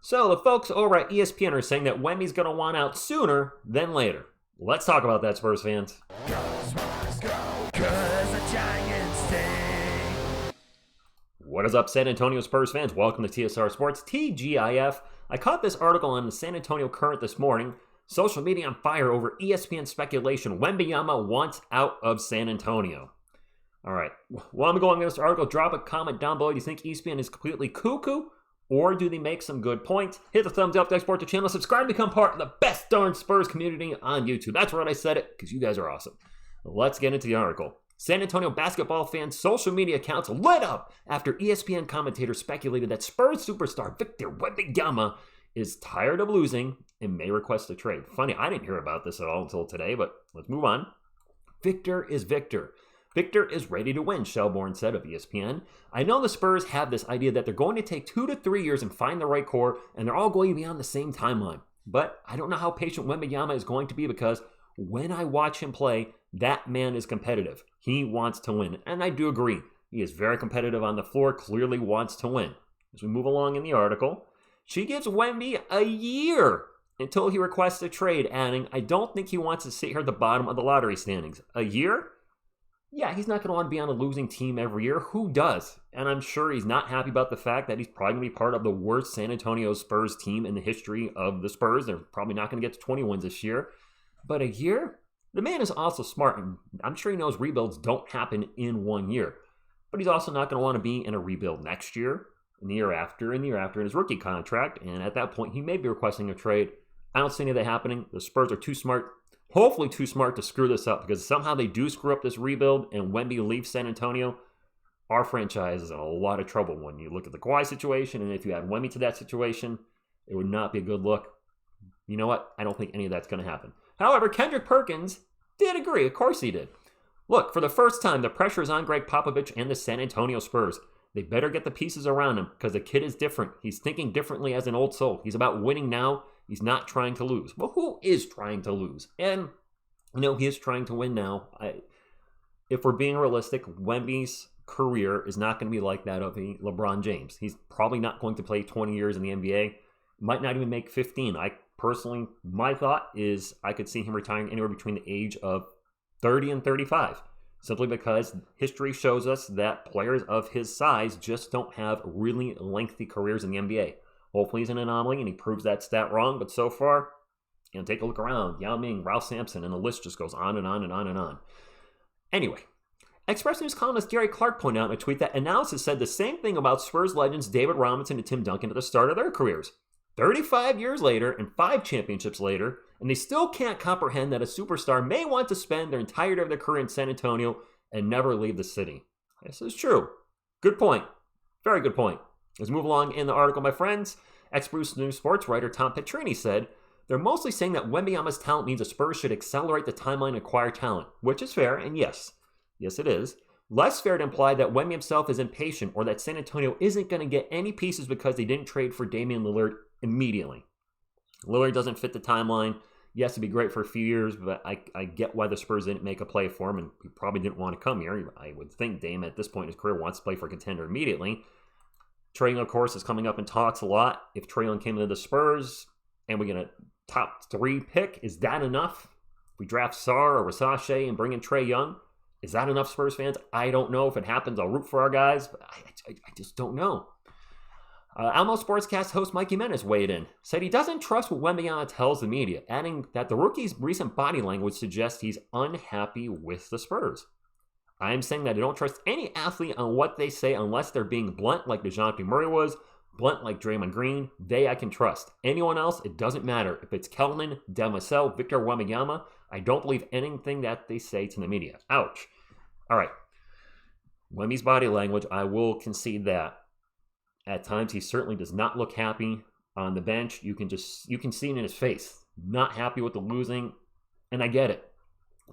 So the folks over at ESPN are saying that Wemby's going to want out sooner than later. Let's talk about that, Spurs fans. Go, Spurs, go, 'cause the Giants stink. What is up, San Antonio Spurs fans? Welcome to TSR Sports, TGIF. I caught this article on the San Antonio Current this morning. Social media on fire over ESPN speculation. Wemby wants out of San Antonio. All right. While I'm going into this article, drop a comment down below. Do you think ESPN is completely cuckoo? Or do they make some good points? Hit the thumbs up to export the channel. Subscribe to become part of the best darn Spurs community on YouTube. That's right, I said it, because you guys are awesome. Let's get into the article. San Antonio basketball fans' social media accounts lit up after ESPN commentators speculated that Spurs superstar Victor Wembanyama is tired of losing and may request a trade. Funny, I didn't hear about this at all until today, but let's move on. Victor is Victor. Victor is ready to win, Shelbourne said of ESPN. I know the Spurs have this idea that they're going to take 2 to 3 years and find the right core, and they're all going to be on the same timeline. But I don't know how patient Wembanyama is going to be because when I watch him play, that man is competitive. He wants to win, and I do agree. He is very competitive on the floor, clearly wants to win. As we move along in the article, she gives Wemby a year until he requests a trade, adding, I don't think he wants to sit here at the bottom of the lottery standings. A year? Yeah, he's not going to want to be on a losing team every year. Who does? And I'm sure he's not happy about the fact that he's probably going to be part of the worst San Antonio Spurs team in the history of the Spurs. They're probably not going to get to 20 wins this year. But a year? The man is also smart, and I'm sure he knows rebuilds don't happen in 1 year. But he's also not going to want to be in a rebuild next year, and the year after, and the year after in his rookie contract. And at that point, he may be requesting a trade. I don't see any of that happening. The Spurs are too smart. Hopefully too smart to screw this up, because somehow they do screw up this rebuild and Wemby leaves San Antonio, our franchise is in a lot of trouble when you look at the Kawhi situation, and if you add Wemby to that situation, it would not be a good look. You know what? I don't think any of that's going to happen. However, Kendrick Perkins did agree. Of course he did. Look, for the first time, the pressure is on Greg Popovich and the San Antonio Spurs. They better get the pieces around him because the kid is different. He's thinking differently as an old soul. He's about winning now. He's not trying to lose. Well, who is trying to lose? And, he is trying to win now. If we're being realistic, Wemby's career is not going to be like that of a LeBron James. He's probably not going to play 20 years in the NBA. Might not even make 15. My thought is I could see him retiring anywhere between the age of 30 and 35. Simply because history shows us that players of his size just don't have really lengthy careers in the NBA. Hopefully he's an anomaly and he proves that stat wrong, but so far, take a look around. Yao Ming, Ralph Sampson, and the list just goes on and on and on and on. Anyway, Express News columnist Gary Clark pointed out in a tweet that analysis said the same thing about Spurs legends David Robinson and Tim Duncan at the start of their careers. 35 years later and 5 championships later, and they still can't comprehend that a superstar may want to spend their entirety of their career in San Antonio and never leave the city. This is true. Good point. Very good point. Let's move along in the article, my friends. Express News Sports writer Tom Petrini said, they're mostly saying that Wembanyama's talent means the Spurs should accelerate the timeline and acquire talent, which is fair, and yes it is. Less fair to imply that Wemby himself is impatient or that San Antonio isn't going to get any pieces because they didn't trade for Damian Lillard immediately. Lillard doesn't fit the timeline. Yes, it'd be great for a few years, but I get why the Spurs didn't make a play for him, and he probably didn't want to come here. I would think Dame at this point in his career wants to play for a contender immediately. Trae Young, of course, is coming up in talks a lot. If Trae Young came into the Spurs and we get a top 3 pick, is that enough? If we draft Sarr or Rasashe and bring in Trae Young, is that enough, Spurs fans? I don't know. If it happens, I'll root for our guys, but I just don't know. Almo Sportscast host Mike Jimenez weighed in, said he doesn't trust what Wembanyama tells the media, adding that the rookie's recent body language suggests he's unhappy with the Spurs. I am saying that I don't trust any athlete on what they say unless they're being blunt like DeJounte Murray was, blunt like Draymond Green. They I can trust. Anyone else, it doesn't matter. If it's Kelman, Demasel, Victor Wembanyama, I don't believe anything that they say to the media. Ouch. All right. Wemby's body language, I will concede that. At times, he certainly does not look happy on the bench. You can see it in his face. Not happy with the losing, and I get it.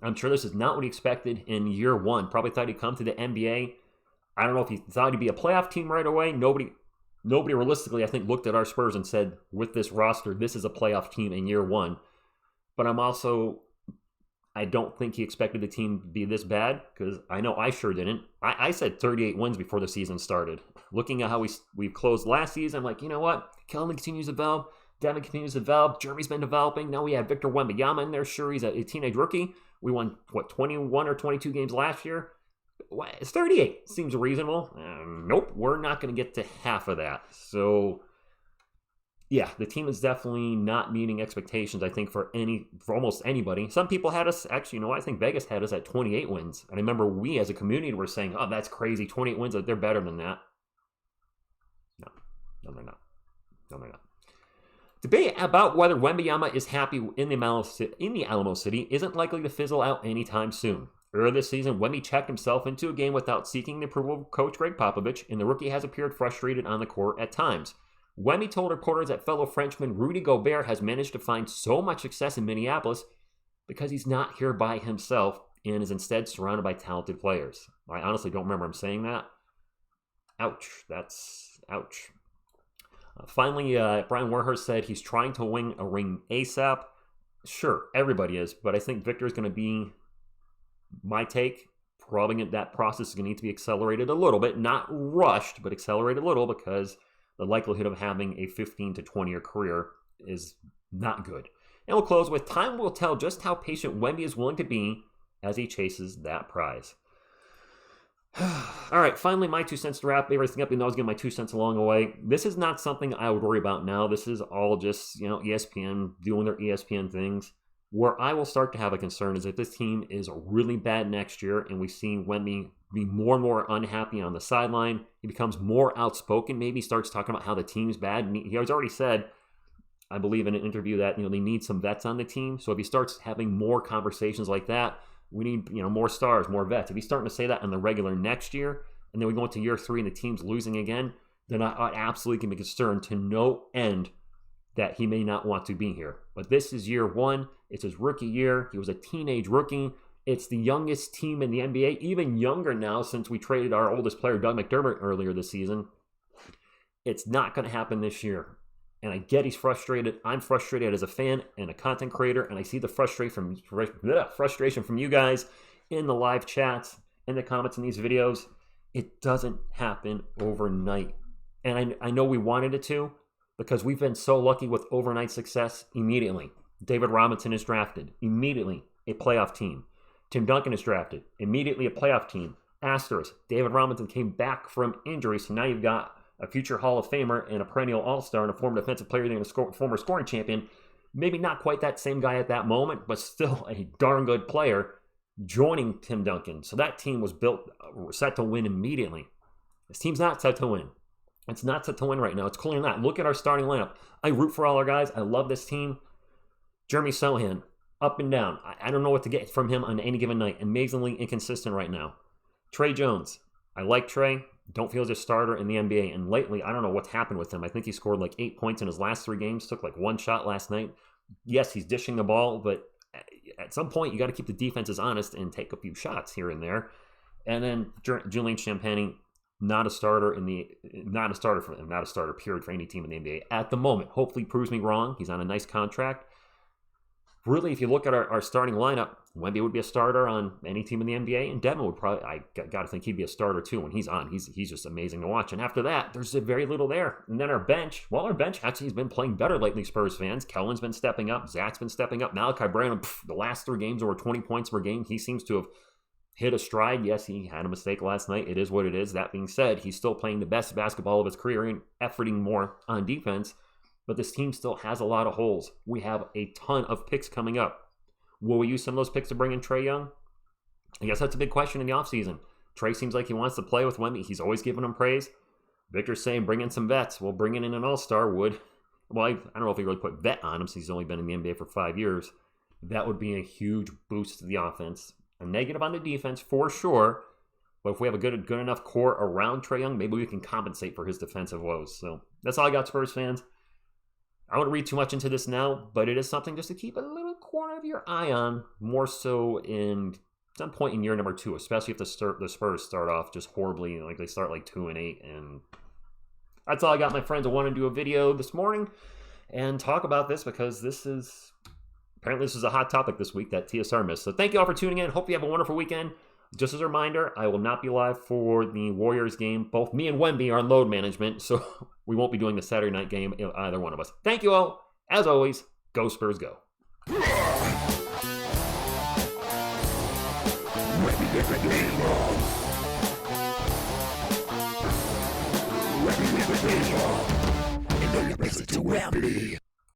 I'm sure this is not what he expected in year one. Probably thought he'd come to the NBA. I don't know if he thought he'd be a playoff team right away. Nobody realistically, I think, looked at our Spurs and said, with this roster, this is a playoff team in year one. But I don't think he expected the team to be this bad, because I know I sure didn't. I said 38 wins before the season started. Looking at how we closed last season, I'm like, you know what? Kelvin continues to develop. Devin continues to develop. Jeremy's been developing. Now we have Victor Wembanyama in there. Sure, he's a teenage rookie. We won, 21 or 22 games last year? It's 38. Seems reasonable. Nope, we're not going to get to half of that. So, yeah, the team is definitely not meeting expectations, I think, for almost anybody. Some people had us, actually, I think Vegas had us at 28 wins. And I remember we as a community were saying, oh, that's crazy. 28 wins, they're better than that. No, they're not. No, they're not. Debate about whether Wembanyama is happy in the Alamo City isn't likely to fizzle out anytime soon. Earlier this season, Wemby checked himself into a game without seeking the approval of coach Greg Popovich, and the rookie has appeared frustrated on the court at times. Wemby told reporters that fellow Frenchman Rudy Gobert has managed to find so much success in Minneapolis because he's not here by himself and is instead surrounded by talented players. I honestly don't remember him saying that. Ouch. That's ouch. Finally, Brian Warhurst said he's trying to win a ring ASAP. Sure, everybody is, but I think Victor is going to be my take. Probably that process is going to need to be accelerated a little bit, not rushed, but accelerated a little because the likelihood of having a 15 to 20 year career is not good. And we'll close with time will tell just how patient Wemby is willing to be as he chases that prize. All right, finally, my 2 cents to wrap everything up. I was getting my 2 cents along the way. This is not something I would worry about now. This is all just, ESPN doing their ESPN things. Where I will start to have a concern is if this team is really bad next year and we see Wemby be more and more unhappy on the sideline, he becomes more outspoken, maybe starts talking about how the team's bad. And he has already said, I believe in an interview that, they need some vets on the team. So if he starts having more conversations like that, we need, more stars, more vets. If he's starting to say that on the regular next year, and then we go into year 3 and the team's losing again, then I absolutely can be concerned to no end that he may not want to be here. But this is year 1. It's his rookie year. He was a teenage rookie. It's the youngest team in the NBA, even younger now since we traded our oldest player, Doug McDermott, earlier this season. It's not going to happen this year. And I get he's frustrated. I'm frustrated as a fan and a content creator, and I see the frustration from you guys in the live chats, in the comments in these videos. It doesn't happen overnight. And I know we wanted it to because we've been so lucky with overnight success immediately. David Robinson is drafted. Immediately, a playoff team. Tim Duncan is drafted. Immediately, a playoff team. Asterisk. David Robinson came back from injury, so now you've got a future Hall of Famer and a perennial All-Star and a former defensive player and a former scoring champion. Maybe not quite that same guy at that moment, but still a darn good player joining Tim Duncan. So that team was set to win immediately. This team's not set to win. It's not set to win right now. It's clearly not. Look at our starting lineup. I root for all our guys. I love this team. Jeremy Sohan, up and down. I don't know what to get from him on any given night. Amazingly inconsistent right now. Trey Jones. I like Trey. Don't feel as a starter in the NBA. And lately, I don't know what's happened with him. I think he scored like 8 points in his last 3 games. Took like 1 shot last night. Yes, he's dishing the ball, but at some point, you got to keep the defenses honest and take a few shots here and there. And then Julian Champagnie, not a starter period for any team in the NBA at the moment. Hopefully, proves me wrong. He's on a nice contract. Really, if you look at our starting lineup, Wemby would be a starter on any team in the NBA, and Devin would probably, I got to think he'd be a starter too when he's on. He's just amazing to watch. And after that, there's very little there. And then our bench actually has been playing better lately, Spurs fans. Kellen's been stepping up. Zach's been stepping up. Malachi Branham, the last 3 games over 20 points per game. He seems to have hit a stride. Yes, he had a mistake last night. It is what it is. That being said, he's still playing the best basketball of his career and efforting more on defense. But this team still has a lot of holes. We have a ton of picks coming up. Will we use some of those picks to bring in Trae Young? I guess that's a big question in the offseason. Trae seems like he wants to play with Wemby. He's always giving him praise. Victor's saying bring in some vets. Well, bringing in an all-star would, well, I don't know if he really put vet on him since he's only been in the NBA for 5 years. That would be a huge boost to the offense. A negative on the defense for sure. But if we have a good enough core around Trae Young, maybe we can compensate for his defensive woes. So that's all I got, Spurs fans. I wouldn't read too much into this now, but it is something just to keep a little corner of your eye on, more so in some point in year number 2, especially if the Spurs start off just horribly, like they start like 2-8. And that's all I got, my friends. I want to do a video this morning and talk about this because this is a hot topic this week that TSR missed. So thank you all for tuning in. Hope you have a wonderful weekend. Just as a reminder, I will not be live for the Warriors game. Both me and Wemby are on load management, so we won't be doing the Saturday night game, either one of us. Thank you all. As always, go Spurs, go. And then you pass it to Wemby.